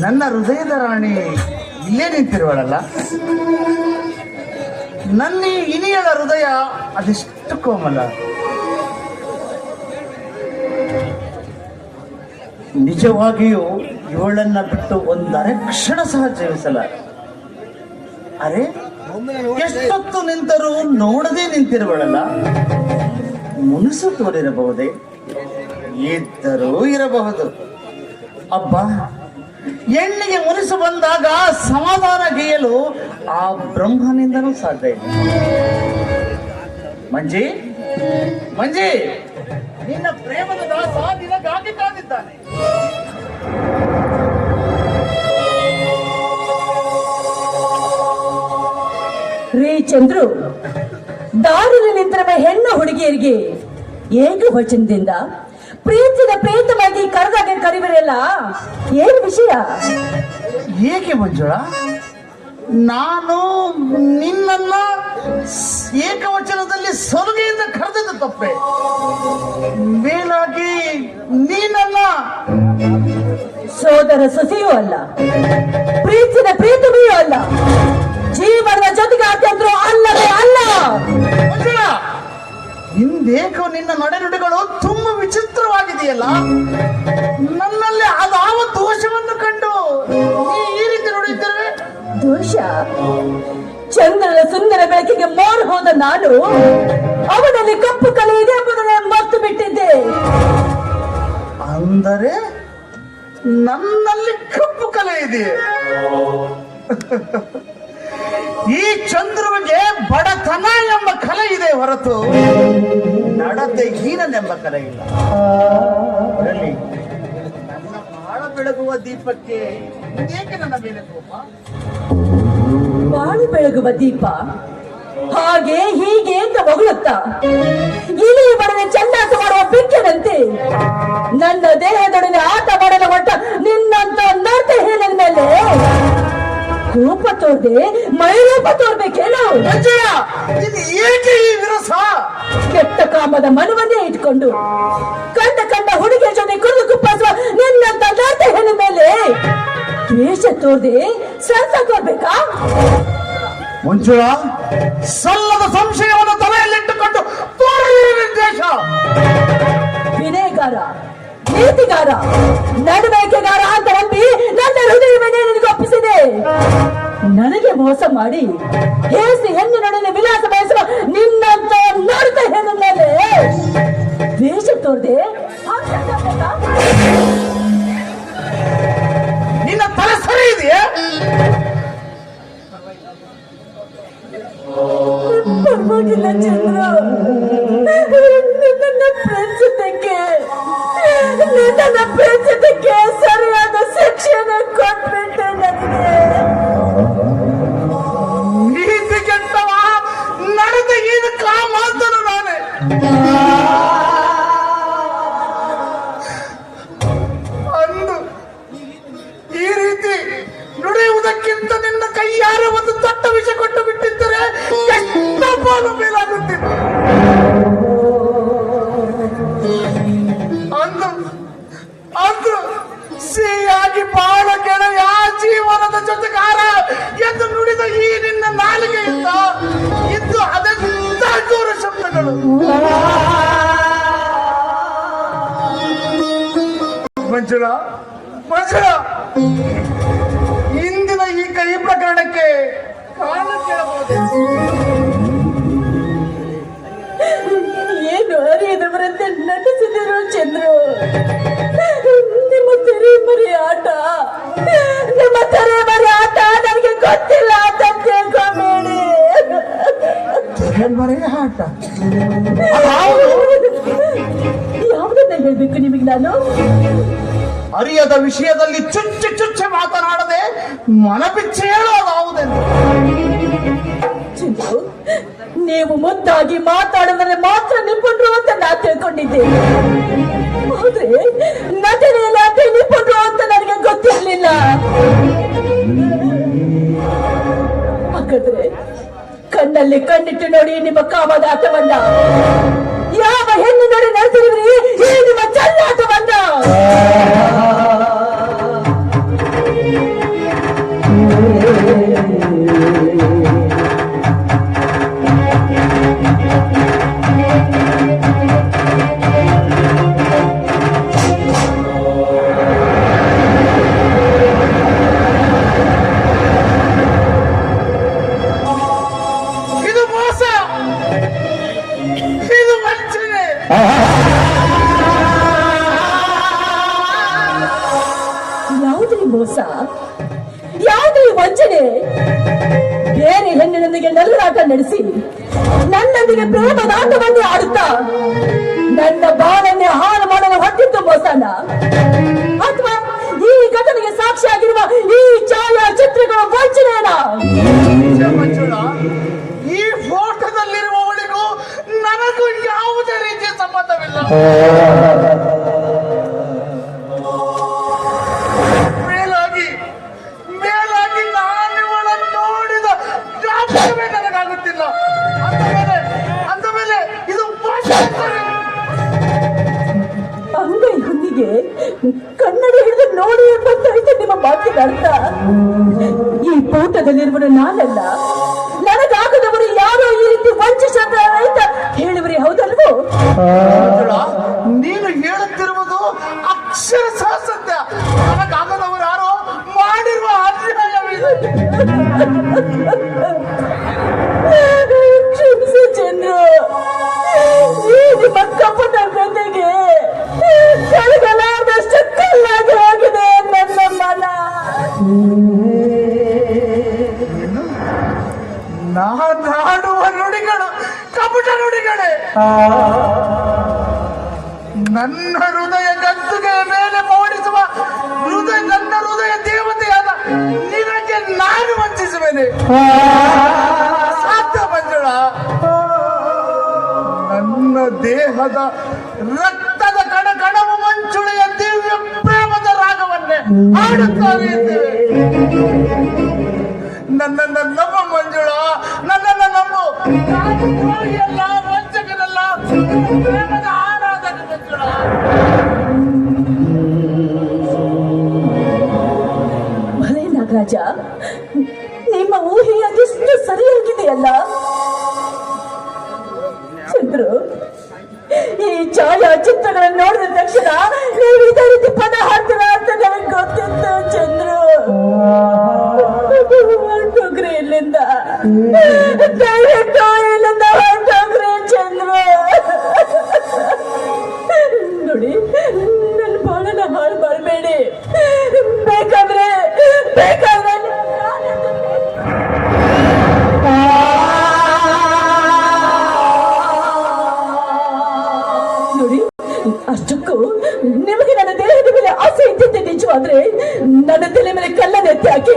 ನನ್ನ ಹೃದಯದ ರಾಣಿ ಇಲ್ಲೇ ನಿಂತಿರುವಳಲ್ಲ. ನನ್ನ ಈ ಇನಿಯಳ ಹೃದಯ ಅದೆಷ್ಟು ಕೋಮಲ. ನಿಜವಾಗಿಯೂ ಇವಳನ್ನ ಬಿಟ್ಟು ಒಂದರೆ ಕ್ಷಣ ಸಹ ಜೀವಿಸಲ. ಅರೆ, ಎಷ್ಟೊತ್ತು ನಿಂತರೂ ನೋಡದೆ ನಿಂತಿರುವಳಲ್ಲ. ಮುನಿಸು ತೋರಿರಬಹುದೇ? ಇದ್ದರೂ ಇರಬಹುದು. ಅಬ್ಬ, ಹೆಣ್ಣಿಗೆ ಮುನಿಸು ಬಂದಾಗ ಸಮಾಧಾನ ಗೈಯಲು ಆ ಬ್ರಹ್ಮನಿಂದನೂ ಸಾಧ್ಯ ಇಲ್ಲ. ಮಂಜಿ, ಮಂಜಿ, ನಿನ್ನ ಪ್ರೇಮದ ದಾಸ ನಿನಗಾಗಿ ಕಾದಿದ್ದಾನೆ. ರೀ ಚಂದ್ರು, ದಾರಿಲಿ ನಿಂತಿರುವ ಹೆಣ್ಣು ಹುಡುಗಿಯರಿಗೆ ಏಕವಚನದಿಂದ ಪ್ರೀತಿನ ಪ್ರೇತವಾಗಿ ಕರೆದಾಗ ಕರಿವರೆಲ್ಲ ಏನು ವಿಷಯ? ಏಕೆ ಮಂಜುಳ, ನಾನು ನಿನ್ನನ್ನ ಏಕವಚನದಲ್ಲಿ ಸಲುಗೆಯಿಂದ ಕರೆದದ್ದು ತಪ್ಪೆ. ಮೇಲಾಗಿ ನೀನನ್ನ ಸೋದರ ಸೊಸೆಯೂ ಅಲ್ಲ, ಪ್ರೀತಿನ ಪ್ರೀತಮೆಯೂ ಅಲ್ಲ, ಜೀವನದ ಜೊತೆಗೆ ಅತ್ಯಂತರೂ ಅಲ್ಲವೇ ಅಲ್ಲ. ಮಂಜುಳ, ಹಿಂದೇಕೋ ನಿನ್ನ ನಡೆನುಡಿಗಳು ತುಂಬಾ ವಿಚಿತ್ರವಾಗಿದೆಯಲ್ಲ. ನನ್ನಲ್ಲಿ ಅದಾವ ದೋಷವನ್ನು ಕಂಡು ನೀ ಈ ರೀತಿ ನೋಡಿದ್ದೇವೆ. ದೋಷ? ಚಂದ್ರನ ಸುಂದರ ಬೆಳಕಿಗೆ ಮೋರ್ ಹೋದ ನಾನು ಅವನಲ್ಲಿ ಕಪ್ಪು ಕಲೆ ಇದೆ ಎಂಬುದನ್ನು ಮರೆತು ಬಿಟ್ಟಿದ್ದೆ. ಅಂದರೆ ನನ್ನಲ್ಲಿ ಕಪ್ಪು ಕಲೆ ಇದೆ. ಈ ಚಂದ್ರುವಿಗೆ ಬಡತನ ಎಂಬ ಕಲೆ ಇದೆ ಹೊರತು ನಡತೆ ಹೀನನೆಂಬ ಕಲೆ ಇಲ್ಲ. ನನ್ನ ಬಾಳ ಬೆಳಗುವ ದೀಪಕ್ಕೆ ಏಕೆ ನನ್ನ ಮೇಲೆ ಕೋಪ? ಬಾಳು ಬೆಳಗುವ ದೀಪ ಹಾಗೆ ಹೀಗೆ ಅಂತ ಹೊಗಳುತ್ತಾ ಇಲಿ ಬಡನೆ ಚಂದಾಟ ಮಾಡುವ ಬೆಂಕಿನಂತೆ ನನ್ನ ದೇಹದೊಡನೆ ಆಟ ಮಾಡಲು ಹೊಟ್ಟ ನಿನ್ನಂತ ನರ್ತ ಹೇಳಿದ ಮೇಲೆ ರೂಪ ತೋರ್ದೆ ಮೈರೂಪ ತೋರ್ಬೇಕೇನು? ಇದು ಏಕೆ ಈ ವಿರಸ? ಕೆಟ್ಟ ಕಾಮದ ಮನವನ್ನೇ ಇಟ್ಕೊಂಡು ಕಂಡ ಹುಡುಗಿಯ ಜೊತೆ ಕುಡಿದು ಕುಪ್ಪಿಸುವ ನಿನ್ನಂತ ನರ್ತ ಹೇಳಿದ ಮೇಲೆ ದ್ವೇಷ ತೋರ್ದೆ ಸಂತ ತೋರ್ಬೇಕಾ? ಮಂಜುಳ, ಸಲ್ಲದ ಸಂಶಯವನ್ನು ತಲೆಯಲ್ಲಿಟ್ಟುಕೊಂಡು ದ್ವೇಷ. ವಿನಯಗಾರ, ನೀತಿಗಾರ, ನಡವಳಿಕೆಗಾರ ಅಂತ ನಂಬಿ ನನ್ನ ಹೃದಯವನ್ನೇ ನಿನಗೆ ಒಪ್ಪಿಸಿದೆ. ನನಗೆ ಮೋಸ ಮಾಡಿ ಹೇಸಿ ಹೆಣ್ಣಿನೊಡನೆ ವಿಲಾಸ ಬಯಸುವ ನಿನ್ನಂತ ನೋಡಿದ ಹೆಣ್ಣ ಮೇಲೆ ದ್ವೇಷ ತೋರ್ದೆ ನಿನ್ನ ತಲೆ ಸರಿ ಇದೆಯಾ? ಪರವಾಗಿಲ್ಲ ಚಂದ್ರ, ನನ್ನ ಪ್ರೇಕ್ಷತೆಗೆ ಸರಿಯಾದ ಶಿಕ್ಷಣ ಕೊಟ್ಬಿಟ್ಟೆ. ನನಗೆ ನೀತಿ ಕೆಟ್ಟವ ನಡೆದ ಏನು ಮಾತನು ನಾನೇ. ಅಂದು ಈ ರೀತಿ ನುಡಿಯುವುದಕ್ಕಿಂತ ನಿನ್ನ ಕೈಯಾರ ಒಂದು ದೊಡ್ಡ ವಿಷ ಕೊಟ್ಟು ಬಿಟ್ಟಿದ್ದರೆ ಎಷ್ಟು ಪಾಲು ಮೇಲಾಗುತ್ತಿತ್ತು. ಅಂದು ಸಿಹಿಯಾಗಿ ಬಾಳ ಗೆಳೆಯ ಜೀವನದ ಜೊತೆಗಾರ ಎಂದು ನುಡಿದ ಈ ನಿನ್ನ ನಾಲಿಗೆಯಿಂದ ಇದ್ದು ಅದೆಂತ ಘೋರ ಶಬ್ದಗಳು. ಮಂಜುಳ, ಮಂಜುಳ, ಇಂದಿನ ಈ ಪ್ರಕರಣಕ್ಕೆ ಕಾರಣ ಕೇಳಬಹುದೇ? ಏನು ಅರಿಯದವರಂತೆ ನಟಿಸಿದರು ಚಂದ್ರು. ನಿಮ್ಮ ತೆರೆಮರೆ ಆಟ ನನಗೆ ಗೊತ್ತಿಲ್ಲ ಅಂತ ತಿಳ್ಕೊಂಬೇಡಿ. ತೆರೆಮರೆ ಆಟ ಯಾವುದನ್ನ ಹೇಳ್ಬೇಕು ನಿಮಗೆ ನಾನು? ಅರಿಯದ ವಿಷಯದಲ್ಲಿ ಚುಚ್ಚಿ ಚುಚ್ಚಿ ಮಾತನಾಡದೆ ಮನಬಿಚ್ಚಿ ಹೇಳೋದಾವುದೆಂದು. ಚಂದ್ರು, ನೀವು ಮುದ್ದಾಗಿ ಮಾತಾಡಿದರೆ ಮಾತ್ರ ನಿಪುಣರು ಅಂತ ನಾ ತಿಳ್ಕೊಂಡಿದ್ದೆ. ಆದ್ರೆ ನಟನೆಯಲ್ಲಿ ಅತಿ ನಿಪುಣರು ಅಂತ ನನಗೆ ಗೊತ್ತಿರಲಿಲ್ಲ. ಹಾಗಾದ್ರೆ ಕಣ್ಣಲ್ಲಿ ಕಣ್ಣಿಟ್ಟು ನೋಡಿ ನಿಮ್ಮ ಕಾಮದ ಆಟವನ್ನ ಯಾವ ಹೆಣ್ಣು ನೋಡಿ ನಡೆಸಿದ್ರಿ ಈ ನಿಮ್ಮ ಚಲ್ಲಾಟವನ್ನ. ಇದು ಮೋಸ, ಇದು ವಂಚನೆ. ಯಾವುದೇ ಮೋಸ, ಯಾವುದೇ ವಂಚನೆ? ಬೇರೆ ಹೆಣ್ಣಿನೊಂದಿಗೆ ನಲ್ಲರಾಟ ನಡೆಸಿ ನನ್ನೊಂದಿಗೆ ಪ್ರೇಮದಾಟವನ್ನೇ ಆಡುತ್ತಾ ನನ್ನ ಬಾಳನ್ನೇ ಹಾಳು ಮಾಡಲು ಹೊಟ್ಟಿತ್ತು ಮೋಸನ? ಅಥವಾ ಈ ಘಟನೆಗೆ ಸಾಕ್ಷಿಯಾಗಿರುವ ಈ ಛಾಯಾಚಿತ್ರಗಳ ವಂಚನೆಯನ್ನ? ಮಂಜುಳ, ಈ ಫೋಟೋದಲ್ಲಿರುವವಳಿಗೂ ನನಗೂ ಯಾವುದೇ ರೀತಿಯ ಸಂಬಂಧವಿಲ್ಲ. ಮೇಲಾಗಿ ನಾನಿವಳನ್ನು ನೋಡಿದ ಜ್ಞಾಪಕವೇ ನನಗಾಗುತ್ತಿಲ್ಲ. ಅಂದ ಮೇಲೆ ಇದು ಅಂಗೈ ಹುಣ್ಣಿಗೆ ಕನ್ನಡಿ ಹಿಡಿದು ನೋಡಿ ಎಂಬಂತಾಯ್ತು ನಿಮ್ಮ ಮಾತಿನ ಅರ್ಥ. ಈ ಫೋಟೋದಲ್ಲಿರುವರು ನಾನಲ್ಲ, ನನಗಾಗದವರು ಯಾರೋ ಈ ರೀತಿ ವಂಚಿಸಿದ್ದಾರೆ ಅಂತ ಹೇಳುವರಿ, ಹೌದಲ್ವೋ? ನೀನು ಹೇಳುತ್ತಿರುವುದು ಅಕ್ಷರಶಃ ಸತ್ಯ. ನನಗಾಗದವರು ಯಾರೋ ಮಾಡಿರುವ ಅನ್ಯಾಯವಿದೆ. ಕ್ಷಮಿಸು ಚಂದ್ರು, ಈ ನಿಮ್ಮ ಕಪಟ ಜೊತೆಗೆ ಕಳೆದಲಾದಷ್ಟು ಕಲ್ಲಾಗಿ ಹೋಗಿದೆ ನನ್ನ ಮನ. ನಾನಾಡುವ ನುಡಿಗಳು ಕಪಟ ನುಡಿಗಳೇ. ನನ್ನ ಹೃದಯ ಗದ್ದುಗೆ ಮೇಲೆ ಮೂಡಿಸುವ ನನ್ನ ಹೃದಯ ದೇವತೆಯಾದ ನಿನಗೆ ನಾನು ವಂಚಿಸುವೆನೆ? ಸಾಧ್ಯ ಮಂಜುಳ? ನನ್ನ ದೇಹದ ರಕ್ತದ ಕಣಕಣವು ಮಂಜುಳೆಯ ದಿವ್ಯ ಪ್ರೇಮದ ರಾಗವನ್ನೇ ಹಾಡುತ್ತವೆ ಇದ್ದೇವೆ. ನನ್ನನ್ನು ನಂಬು ಮಂಜುಳ, ನನ್ನನ್ನು ನಂಬು. ನಾನು ದ್ರೋಹಿಯಲ್ಲ, ವಂಚಕನಲ್ಲ, ಪ್ರೇಮದ ಆರಾಧನೆ ಮಂಜುಳ. ಭಲೇ ನಾಗರಾಜ, ನಿಮ್ಮ ಊಹೆ ಅದೆಷ್ಟು ಸರಿಯಾಗಿದೆಯಲ್ಲ. ಚಂದ್ರು, ಈ ಛಾಯಾಚಿತ್ರಗಳನ್ನು ನೋಡಿದ ತಕ್ಷಣ ನೀವು ಇದೇ ರೀತಿ ಪದ ಹಾಡ್ತೀರ ಅಂತ ನನಗೆ ಗೊತ್ತಿತ್ತು ಚಂದ್ರು. ಹೊರಟೋಗ್ರಿ ಇಲ್ಲಿಂದ, ದಯವಿಟ್ಟು ಇಲ್ಲಿಂದ ಹೊರಟೋಗ್ರಿ ಚಂದ್ರು. ನೋಡಿ, ನನ್ನ ಬಾಳನ್ನ ಹಾಳು ಮಾಡಬೇಡಿ. ಬೇಕಾದ್ರೆ ನೋಡಿ, ಅಷ್ಟಕ್ಕೂ ನಿಮಗೆ ನನ್ನ ದೇಹದ ಮೇಲೆ ಆಸೆ ಇದ್ದಿದ್ದೆ ನಿಜವಾದ್ರೆ ನನ್ನ ತಲೆ ಮೇಲೆ ಕಲ್ಲನ್ನು ಎತ್ತಿ ಹಾಕಿ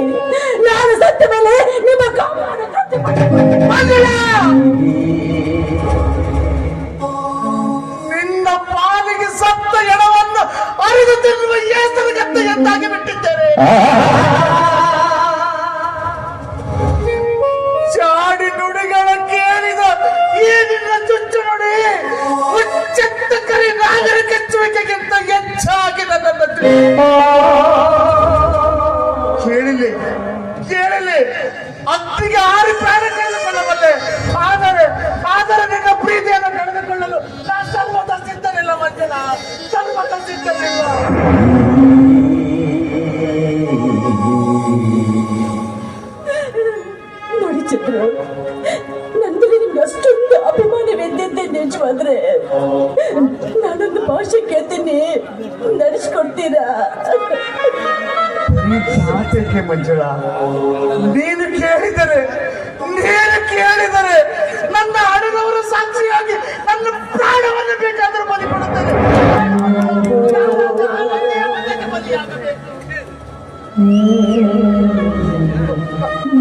ನಾನು ಸತ್ತ ಮೇಲೆ ನಿಮ್ಮ ಕಾಮವನ್ನು ತೃಪ್ತಿ ನಿನ್ನ ಪಾಲಿಗೆ ಸತ್ತ ಎಣವನ್ನು ಅರಿದು ತಿನ್ನುವ ಏಸರ ಗದ್ದೆಯಂತಾಗಿ ಬಿಟ್ಟಿದ್ದೇನೆ. ಚಾಡಿ ನುಡಿಗಳ ಕೇಳಿದ ಈ ನಿನ್ನ ಚುಚ್ಚು ನುಡಿ ಉಚ್ಚತ್ತ ಕರಿ ನಾಗರ ಕೆಚ್ಚುವಿಕೆಗಿಂತ ಹೆಚ್ಚಾಗಿ ನನ್ನನ್ನು ಕೇಳಲಿ ಅತ್ತಿಗೆ ಆರಿ ಪ್ರಾಣ ಕಳೆದುಕೊಳ್ಳಬಲ್ಲೆ. ಆದರೆ ನಿನ್ನ ಪ್ರೀತಿಯನ್ನು ಕಳೆದುಕೊಳ್ಳಲು ನಾ ಸರ್ವದ ಸಿದ್ಧನಿಲ್ಲ ಮಂಜನ, ಸರ್ವದ ಸಿದ್ಧನಿಲ್ಲ. ನೋಡಿ ಚಂದ್ರು, ನಂದಲ್ಲಿ ನಿಮ್ಗೆ ಅಷ್ಟೊಂದು ಅಭಿಮಾನವಿದ್ದಿದ್ದೆ ನಿಜವಾದ್ರೆ ನಾನೊಂದು ಭಾಷೆ ಕೇಳ್ತೀನಿ, ನಡೆಸ್ಕೊಡ್ತೀರಾ? ಮಾತೇಕೆ ಮಂಜುಳ? ನೀನು ಕೇಳಿದರೆ ನನ್ನ ಹಣದವರ ಸಾಕ್ಷಿಯಾಗಿ ನನ್ನ ಪ್ರಾಣವನ್ನು ಬೇಕಾದರೂ ಬಲಿಕೊಡುತ್ತದೆ.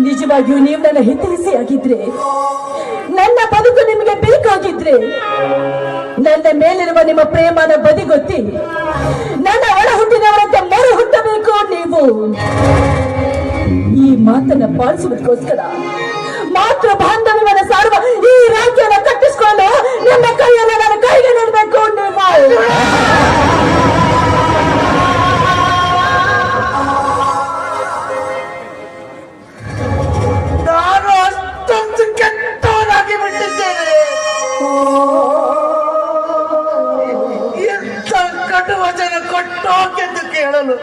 ನಿಜವಾಗಿಯೂ ನೀವು ನನ್ನ ಹಿತೈಷಿಯಾಗಿದ್ರೆ, ನನ್ನ ಬದುಕು ನಿಮಗೆ ಬೇಕಾಗಿದ್ರೆ, ನನ್ನ ಮೇಲಿರುವ ನಿಮ್ಮ ಪ್ರೇಮನ ಬದಿಗೊತ್ತಿ ನನ್ನ ಒಳ ಹುಟ್ಟಿದವರಂತೆ ಮರು ಹುಟ್ಟಬೇಕು. ನೀವು ಈ ಮಾತನ್ನ ಪಾಲಿಸುವುದಕ್ಕೋಸ್ಕರ ಮಾನವನ್ನು ಸಾರುವ ಈ ರಾಜ್ಯವನ್ನು ಕಟ್ಟಿಸಿಕೊಂಡು ನಿಮ್ಮ ಕೈಯನ್ನು ನನ್ನ ಕೈಗೆ ನೀಡಬೇಕು ನೀವು. ನಾನು ಅಷ್ಟೊಂದು ಕೆಟ್ಟವನಾಗಿ ಬಿಟ್ಟಿದ್ದೇನೆ. ಎಂತ ಕಡು ವಚನ ಕೊಟ್ಟೋಕೆಂದು ಕೇಳಲು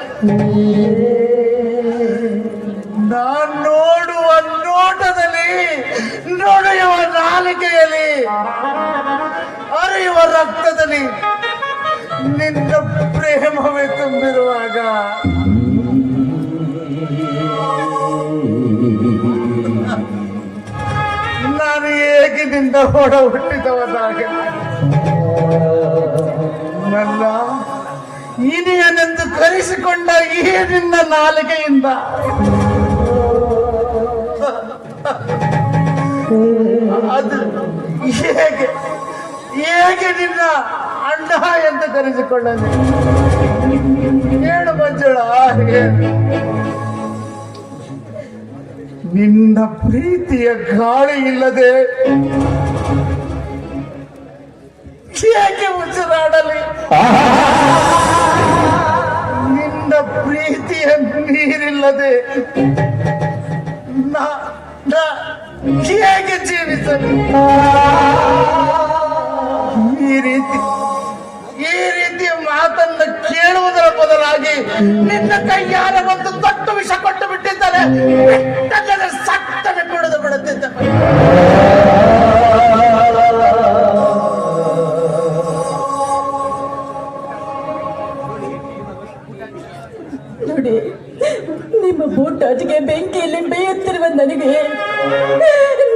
ನಾನು ನೋಡುವ ನೋಟದಲ್ಲಿ, ನೋಡುವ ನಾಲಿಗೆಯಲ್ಲಿ, ಅರಿಯುವ ರಕ್ತದಲ್ಲಿ ನಿನ್ನ ಪ್ರೇಮವೇ ತುಂಬಿರುವಾಗ ನಾನು ಹೇಗೆ ನಿನ್ನ ಹೊಡ ಹುಟ್ಟಿದವನಾಗ ನನ್ನ ಇನಿಯನೆಂದು ಕರೆಸಿಕೊಂಡ ಈ ನಿನ್ನ ನಾಲಿಗೆಯಿಂದ ಅದು ಹೇಗೆ ಹೇಗೆ ನಿನ್ನ ಅಣ್ಣ ಎಂದು ಕರೆಸಿಕೊಳ್ಳಲಿ? ಹೇಳು ಮಂಜುಳ, ನಿನ್ನ ಪ್ರೀತಿಯ ಗಾಳಿ ಇಲ್ಲದೆ ಹೇಗೆ ಉಸಿರಾಡಲಿ? ನಿನ್ನ ಪ್ರೀತಿಯ ನೀರಿಲ್ಲದೆ ಹೇಗೆ ಜೀವಿಸಲಿ? ಈ ರೀತಿಯ ಮಾತನ್ನ ಕೇಳುವುದರ ಬದಲಾಗಿ ನಿನ್ನ ಕೈಯಾರ ಒಂದು ದೊಡ್ಡ ವಿಷ ಕೊಟ್ಟು ಬಿಟ್ಟಿದ್ದಾರೆ. ಸತ್ತನೆ ಕುಡಿದು ಬಿಡುತ್ತಿದ್ದ. ನೋಡಿ, ನಿಮ್ಮ ಬೂಟಾಟಿಗೆ ಬೆಂಕಿಯಲ್ಲಿ ಬೇಯುತ್ತಿರುವ ನನಗೆ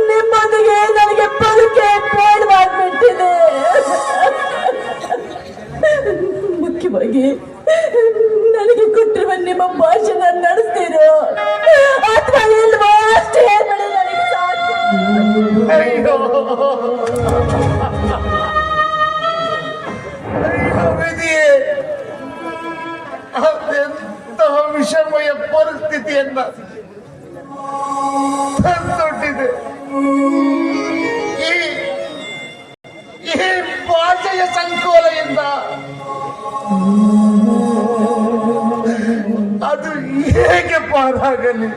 ನಿಮ್ಮೊಂದಿಗೆ ನನಗೆ ಬದುಕೆ ಬೇಡವಾಗ್ಬಿಟ್ಟಿದೆ. ಮುಖ್ಯವಾಗಿ ನನಗೆ ಕೊಟ್ಟಿರುವ ನಿಮ್ಮ ಭಾಷಣ ನಡೆಸ್ತೀರೋ ಅಥವಾ ಇಲ್ವೋ ಅಷ್ಟೇ ಹೇಳಿ ನನಗೆ ಸಾಕು. ಅಯ್ಯೋ ವಿಧಿಯೇ, ಅದೆಂತಹ ವಿಷಮಯ ಪರಿಸ್ಥಿತಿಯನ್ನ ತಂದೊಡ್ಡಿದೆ. ಈ ಭಾಷೆಯ ಸಂಕೋಲೆಯಿಂದ ಅದು ಹೇಗೆ ಪಾರಾಗಲಿ?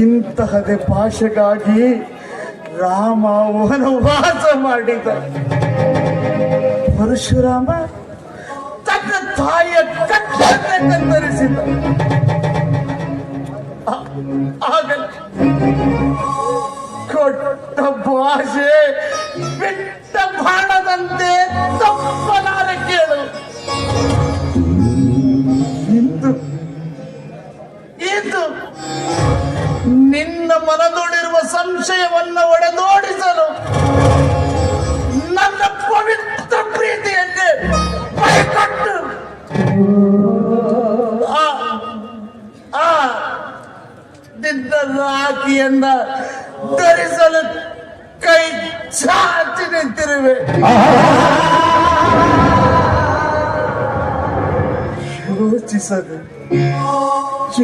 ಇಂತಹದೇ ಭಾಷೆಗಾಗಿ ರಾಮ ವನವಾಸ ಮಾಡಿದ. ಪರಶುರಾಮ ತನ್ನ ತಾಯಿಯ ಕತ್ತನ್ನೇ ಕತ್ತರಿಸಿದ. ಆಗಲ್ಲ, ಕೊಟ್ಟ ಭಾಷೆ ಬಿಟ್ಟ ಬಾಣದಂತೆ ತಪ್ಪಲಾರೆ ಕೇಳು. ಇಂದು ನಿನ್ನ ಮನದೊಳಿರುವ ಸಂಶಯವನ್ನು ಒಡೆದೋಡಿಸಲು ನನ್ನ ಪವಿತ್ರ ಪ್ರೀತಿಯನ್ನೇ ಕೈಕೊಟ್ಟು ನಿನ್ನ ರಾಖಿಯನ್ನ ಧರಿಸಲು ಕೈ ಚಾಚಿ ನಿಂತಿರುವೆ.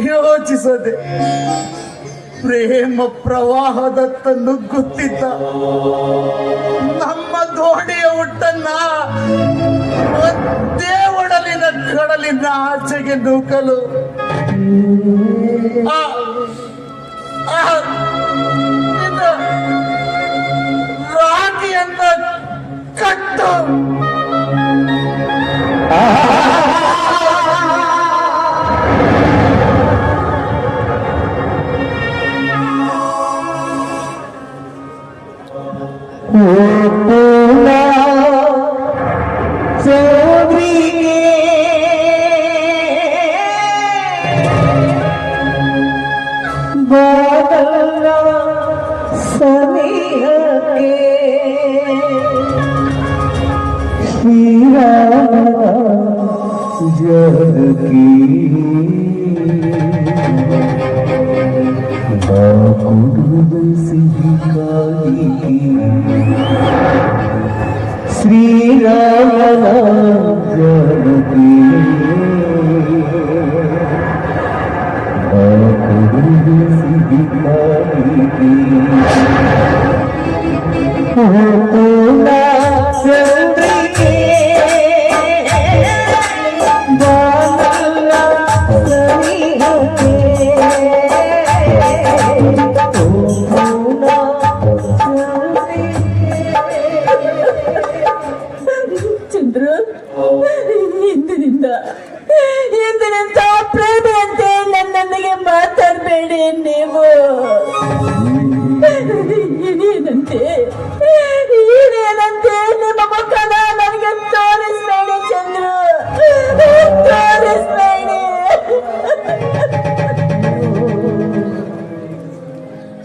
ಯೋಚಿಸದೆ ಪ್ರೇಮ ಪ್ರವಾಹದತ್ತ ನುಗ್ಗುತ್ತಿದ್ದ ನಮ್ಮ ದೋಣಿಯ ಹುಟ್ಟನ್ನ ಒಂದೇ ಒಡಲಿನ ಕಡಲಿನ ಆಚೆಗೆ ನೂಕಲು ನಿನ್ನ ರಾಗಿಯನ್ನ ಕಟ್ಟು. ಶ್ರೀರಾಮನ ಚಂದ್ರು, ಇಂದಿನಿಂದ ಪ್ರೇಮಿಯಂತೆ ನನ್ನೊಂದಿಗೆ ಮಾತಾಡಬೇಡಿ. ನೀವು ಇದೇನಂತೆ ನಿಮ್ಮ ಮುಖನ ನನಗೆ ತೋರಿಸ್ಬೇಡಿ ಚಂದ್ರು, ತೋರಿಸ್ಬೇಡಿ.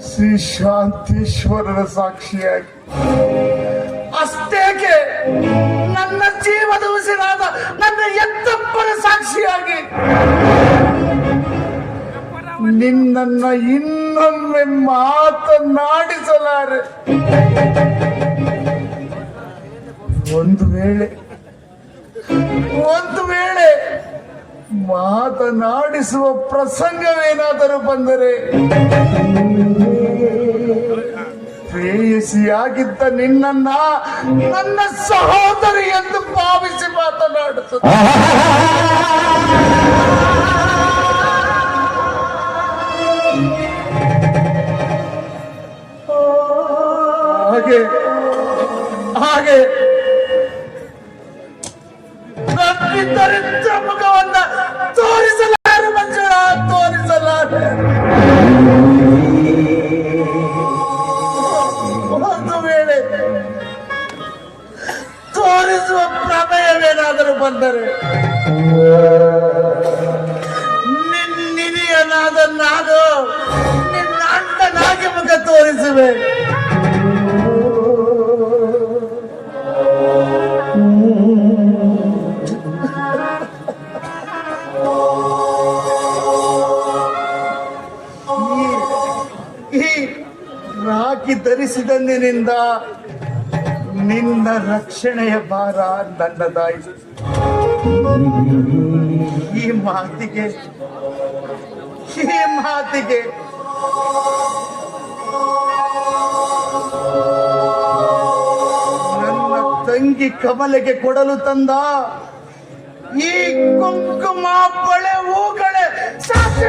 ಶ್ರೀ ಶಾಂತೀಶ್ವರರ ಸಾಕ್ಷಿಯಾಗಿ ಅಷ್ಟೇಕೆ ನನ್ನ ಜೀವದ ಉಸಿರಾದ ನನ್ನ ಎತ್ತಪ್ಪನ ಸಾಕ್ಷಿಯಾಗಿ ನಿನ್ನನ್ನ ಇನ್ನೊಮ್ಮೆ ಮಾತನಾಡಿಸಲಾರೆ. ಒಂದು ವೇಳೆ ಮಾತನಾಡಿಸುವ ಪ್ರಸಂಗವೇನಾದರೂ ಬಂದರೆ ಪ್ರೇಯಸಿಯಾಗಿದ್ದ ನಿನ್ನನ್ನ ನನ್ನ ಸಹೋದರಿ ಎಂದು ಭಾವಿಸಿ ಮಾತನಾಡುತ್ತದೆ. ಹಾಗೆ ನನ್ನಿದ್ದರಿದ್ದ ಮುಖವನ್ನ ತೋರಿಸಲಾರೆ ಮಂಜುಳ, ತೋರಿಸಲಾರೆ. ಒಂದು ವೇಳೆ ತೋರಿಸುವ ಪ್ರಮೇಯವೇನಾದರೂ ಬಂದರೆ ನಿನಿಯನಾದ ನಾನು ನಿನ್ನ ಅಣ್ಣನಾಗಿ ಮುಖ ತೋರಿಸುವೆ. ರಾಖಿ ಧರಿಸಿದಂದಿನಿಂದ ನಿನ್ನ ರಕ್ಷಣೆಯ ಭಾರ ನನ್ನದಾಯಿತು. ಈ ಮಾತಿಗೆ ನನ್ನ ತಂಗಿ ಕಮಲೆಗೆ ಕೊಡಲು ತಂದ ಈ ಕುಂಕುಮ ಬಳೆ ಹೂಗಳೇ ಸಾಕ್ಷಿ.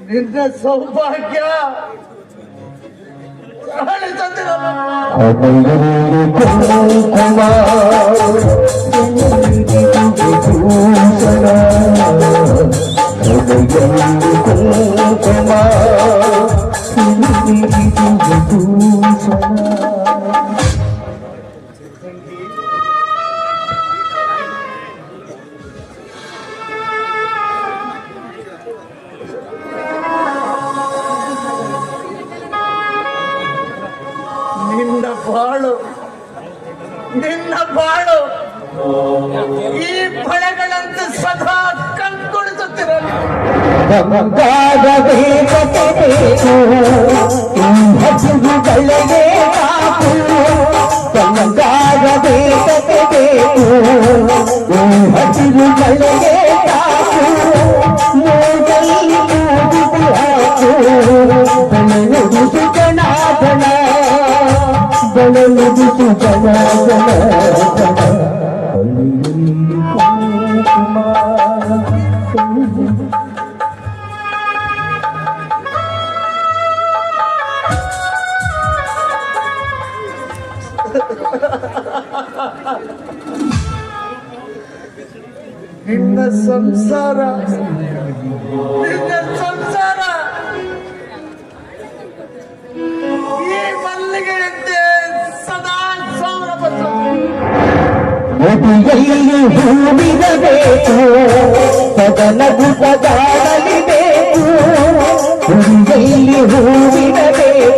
ನಿನ್ನ ಸೌಭಾಗ್ಯ ನಿನ್ನ ಬಾಳು ಈ ಫಳಗಳಂತೆ ಸದಾ ಕಂಗೊಳಿಸುತ್ತಿರಲಿ. ನಿನ್ನ ಸಂಸಾರ ಈ ಮಲ್ಲಿಗೆಯಂತೆ ಸದಾ ಸೌರಭ. ಮುಡಿಯಲ್ಲಿ ಹೂವಿರಬೇಕು, ಸದನಗು ಸದಾಡಲಿಬೇಕು. ಮುಡಿಯಲ್ಲಿ ಹೂವಿರಬೇಕು,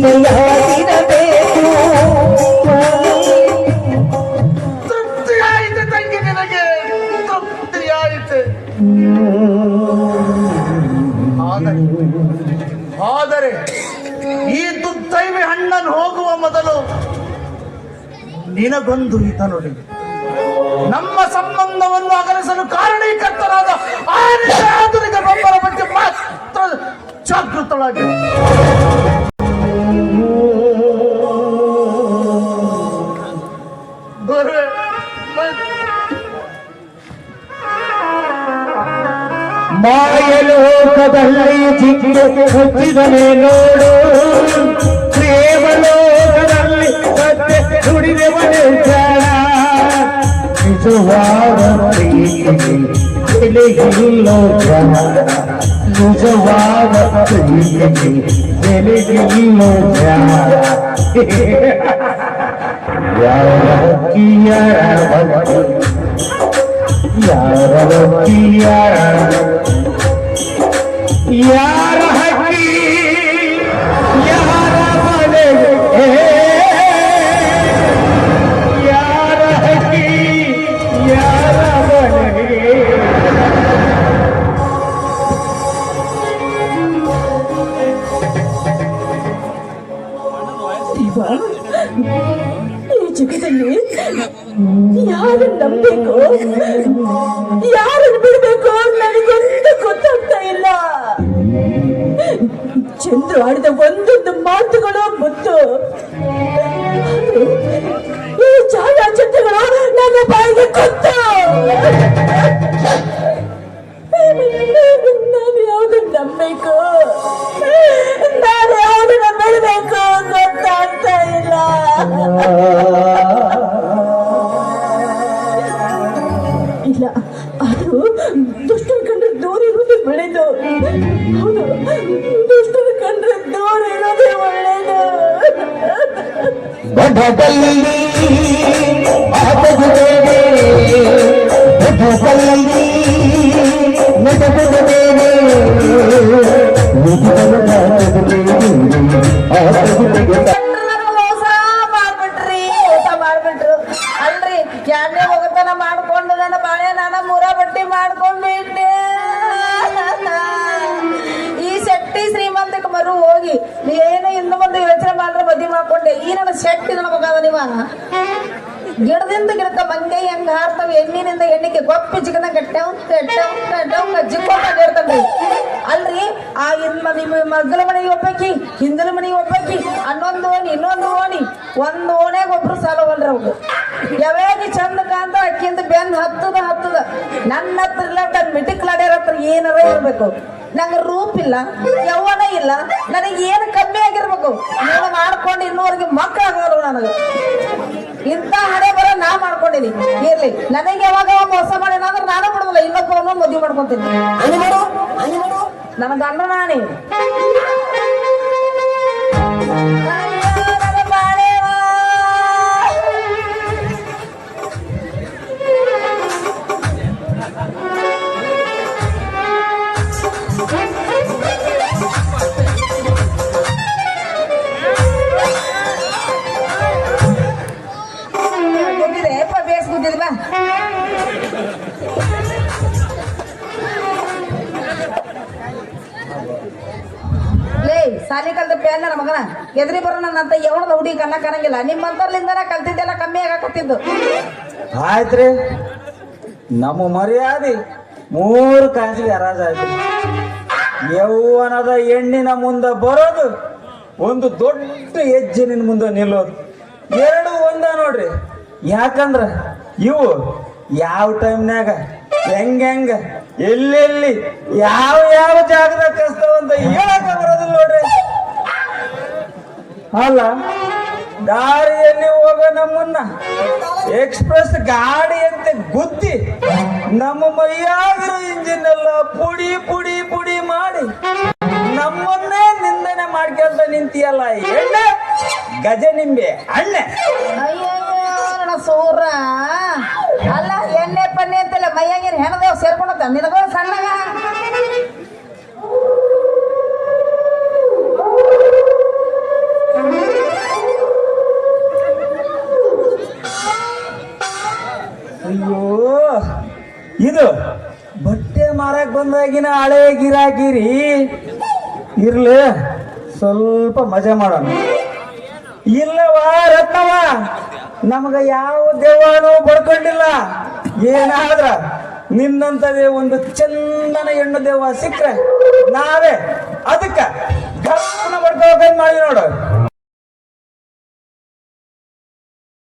ಜೀವಿಯಾಗಿರಬೇಕು. ತೃಪ್ತಿಯಾಯಿತು ತಂಗಿ, ನಿನಗೆ ತೃಪ್ತಿಯಾಯಿತು. ಆದರೆ ಈ ದುರ್ದೈವಿ ಅಣ್ಣನ್ ಹೋಗುವ ಮೊದಲು ನಿನಗೊಂದು ಹಿತ ನುಡಿ. ನಮ್ಮ ಸಂಬಂಧವನ್ನು ಅಗಲಿಸಲು ಕಾರಣೀಕರ್ತರಾದ ಆಧುನಿಕರೊಬ್ಬರ ಬಗ್ಗೆ ಮಾತ್ರ ಜಾಗೃತಳಾಗಿ. ಮಾಯಲೋಕದಲ್ಲಿ ಜಿಂಕೆ ಹುಟ್ಟಿದನೆ ನೋಡು, ಪ್ರೇಮಲೋಕದಲ್ಲಿ ಸತ್ಯ ನುಡಿದವನೇ ಜಾಣ. ನಿಜವಾದ ಪ್ರೀತಿಗೆ ಬೆಲೆಗಿಲ್ಲೋ ಜನ, ನಿಜವಾದ ಪ್ರೀತಿಗೆ ಬೆಲೆಗಿಲ್ಲೋ ಜನ. ಯಾರ ಯಾರ ಹಕ್ಕಿ ಯಾರ ಮನೆಗೆ, ಯಾರ ಹಕ್ಕಿ ಯಾರ ಮನೆಗೆ. ಈ ಜಗದಲ್ಲಿ ಯಾರನ್ನು ನಂಬಬೇಕು, ಯಾರನ್ನು ಬಿಡಬೇಕು ನನಗೊಂದು ಗೊತ್ತಾಗ್ತಾ ಇಲ್ಲ. ಚಂದ್ರು ಆಡಿದ ಒಂದೊಂದು ಮಾತುಗಳು ಮುತ್ತು, ಈ ಛಾಯಾಚಿತ್ರಗಳು ನನ್ನ ಬಾಯಿಗೆ ಗೊತ್ತು. ನಾನು ಯಾವ್ದನ್ನು ನಂಬಬೇಕು, ನಾನು ಯಾವ್ದನ್ನ ಬಿಡಬೇಕು ಗೊತ್ತಾಗ್ತಾ ಇಲ್ಲ. ಇಲ್ಲ, ಆದ್ರೂ ದುಷ್ಟರ ಕಂಡ್ರೆ ದೂರ ಇರೋದೇ ಒಳ್ಳೇದು. ಹೌದು, ದುಷ್ಟರ ಕಂಡ್ರೆ ದೂರ ಇರೋದೇ ಒಳ್ಳೇದು. ಬಡದಲ್ಲಿ ಆತಗುತ್ತೇನೆ, ಬಡದಲ್ಲಿ ನಟಗುತ್ತೇನೆ, ಮಾಡ್ಬಿಟ್ರು ಅಲ್ರಿ. ಎರಡನೇ ಹೋಗತನ ಮಾಡ್ಕೊಂಡು ನನ್ನ ಬಾಳೆ ನಾನು ಮೂರ ಬಟ್ಟಿ ಮಾಡ್ಕೊಂಡ್ಬಿಟ್ಟೆ. ಈ ಶೆಟ್ಟಿ ಶ್ರೀಮಂತಕ್ಕೆ ಮರು ಹೋಗಿ ಏನು ಇನ್ನು ಮುಂದೆ ಯೋಚನೆ ಮಾಡ್ರೆ ಮದ್ವೆ ಮಾಡ್ಕೊಂಡೆ. ಈ ನನ್ನ ಶೆಟ್ಟಿ ನನ್ನ ಮಗದ ನೀವ ಗಿಡದಿಂದ ಗಿಡಕ್ಕ ಮಂಗೈ ಹೆಂಗ ಹಾರ್ತಾವ, ಎಣ್ಣಿನಿಂದ ಎಣ್ಣಿಗೆ ಗೊಪ್ಪಿ ಚಿಕನ ಜಿಕ್ಕೊಂಡ್ರಿ. ಅಲ್ರಿ, ಆ ನಿಮ್ಮ ಮಗ್ಗಲ ಮನೆಗೆ ಒಬ್ಬಾಕಿ, ಹಿಂದಿನ ಮನೆಗೆ ಒಬ್ಬಾಕಿ, ಹನ್ನೊಂದು ಓಣಿ ಇನ್ನೊಂದು ಓಣಿ, ಒಂದು ಓಣ್ಯಾಗ ಒಬ್ರು ಸಾಲವಲ್ರಿ ಅವ್ರು. ಯಾವಾಗ ಚಂದ ಕಾಂತ ಅಕ್ಕಿಂದ ಬೆಂದ್ ಹತ್ತದ ನನ್ನ ಹತ್ರ ಇಲ್ಲ, ತನ್ನ ಮಿಟಿಕ್ಲಾಡ್ಯಾರ ಹತ್ರ ಏನಾರ ಇರ್ಬೇಕು. ನಂಗೆ ರೂಪ್ ಇಲ್ಲ, ಯೌವನ ಇಲ್ಲ, ನನಗೆ ಏನು ಕಮ್ಮಿ ಆಗಿರ್ಬೇಕು. ನಾನು ಮಾಡ್ಕೊಂಡು ಇನ್ನೂವರೆಗೆ ಮಕ್ಕಳಾಗಲ್ಲ ನನಗೆ. ಇಂಥ ಹಣೆ ಬರ ನಾ ಮಾಡ್ಕೊಂಡಿನಿ. ಇರ್ಲಿ, ನನಗೆ ಯಾವಾಗ ಮೋಸ ಮಾಡಿನ ಅಂದ್ರೆ ನಾನು ಬಿಡೋದಿಲ್ಲ, ಇನ್ನೊಬ್ಬರನ್ನು ಮದುವೆ ಮಾಡ್ಕೊಂತೀನಿ. ನನ್ನ ಗಂಡ ನಾನೇ. ಸಾಲಿ ಕಲ್ತ ಪ್ಯಾನ್ ನನ್ನ ಮಗನ ಎದ್ರಿ ಬರೋ ನನ್ನಂತ ಯಾವಣದ ಹುಡುಗಿ ಕಣ್ಣ ಕಾಣಂಗಿಲ್ಲ. ನಿಮ್ಮಂತರ್ಲಿಂದ ಕಲ್ತಿದ್ದೆಲ್ಲ ಕಮ್ಮಿ ಆಗಾಕತ್ತಿದ್ದು. ಆಯ್ತ್ರಿ, ನಮ್ಮ ಮರ್ಯಾದೆ 3 ಕಾಸಿಗೆ ಹರಾಜಾಯ್ತು. ಯೌವನದ ಹೆಣ್ಣಿನ ಮುಂದೆ ಬರೋದು, ಒಂದು ದೊಡ್ಡ ಹೆಜ್ಜೆ ಮುಂದೆ ನಿಲ್ಲೋದು, 2 ಒಂದ ನೋಡ್ರಿ. ಯಾಕಂದ್ರ ಇವು ಯಾವ ಟೈಮ್ನಾಗ ಹೆಂಗ ಎಲ್ಲೆಲ್ಲಿ ಯಾವ ಜಾಗದಾಗ ಕಸ್ತಾವಂತ ಹೇಳಕ ಬರೋದಿಲ್ಲ ನೋಡ್ರಿ. ಅಲ್ಲ, ದಾರಿಯಲ್ಲಿ ಹೋಗ ನಮ್ಮನ್ನ ಎಕ್ಸ್ಪ್ರೆಸ್ ಗಾಡಿ ಅಂತ ಗುದ್ದಿ ನಮ್ಮ ಮೈಯಾಗಿರೋ ಇಂಜಿನ್ ಎಲ್ಲ ಪುಡಿ ಪುಡಿ ಪುಡಿ ಮಾಡಿ ನಮ್ಮನ್ನೇ ನಿಂದನೆ ಮಾಡ್ಕೊಂತ ನಿಂತಿಯಲ್ಲ ಎಣ್ಣೆ ಗಜ ನಿಂಬೆ ಅಣ್ಣೆ. ಅಯ್ಯಯ್ಯೋ ಸೂರ ಅಲ್ಲ, ಎಣ್ಣೆ ಪನ್ನೆ ಅಂತಲ್ಲ ಮೈಯಾಗಿನ ಹೆಣದೇವ್ ಸೇರ್ಕೊಂಡ ನಿನಗ ಸಣ್ಣಗ. ಬಂದಾಗಿನ ಹಳೆ ಗಿರಾಕಿರಿ ಇರ್ಲಿ, ಸ್ವಲ್ಪ ಮಜಾ ಮಾಡೋಣ. ಇಲ್ಲವಾ ರತ್ನವ, ನಮಗ ಯಾವ ದೇವಾನು ಬಡ್ಕೊಂಡಿಲ್ಲ. ಏನಾದ್ರ ನಿನ್ನಂತದೇ ಒಂದು ಚಂದನ ಹೆಣ್ಣು ದೇವ ಸಿಕ್ಕ್ರೆ ನಾವೇ ಅದಕ್ಕ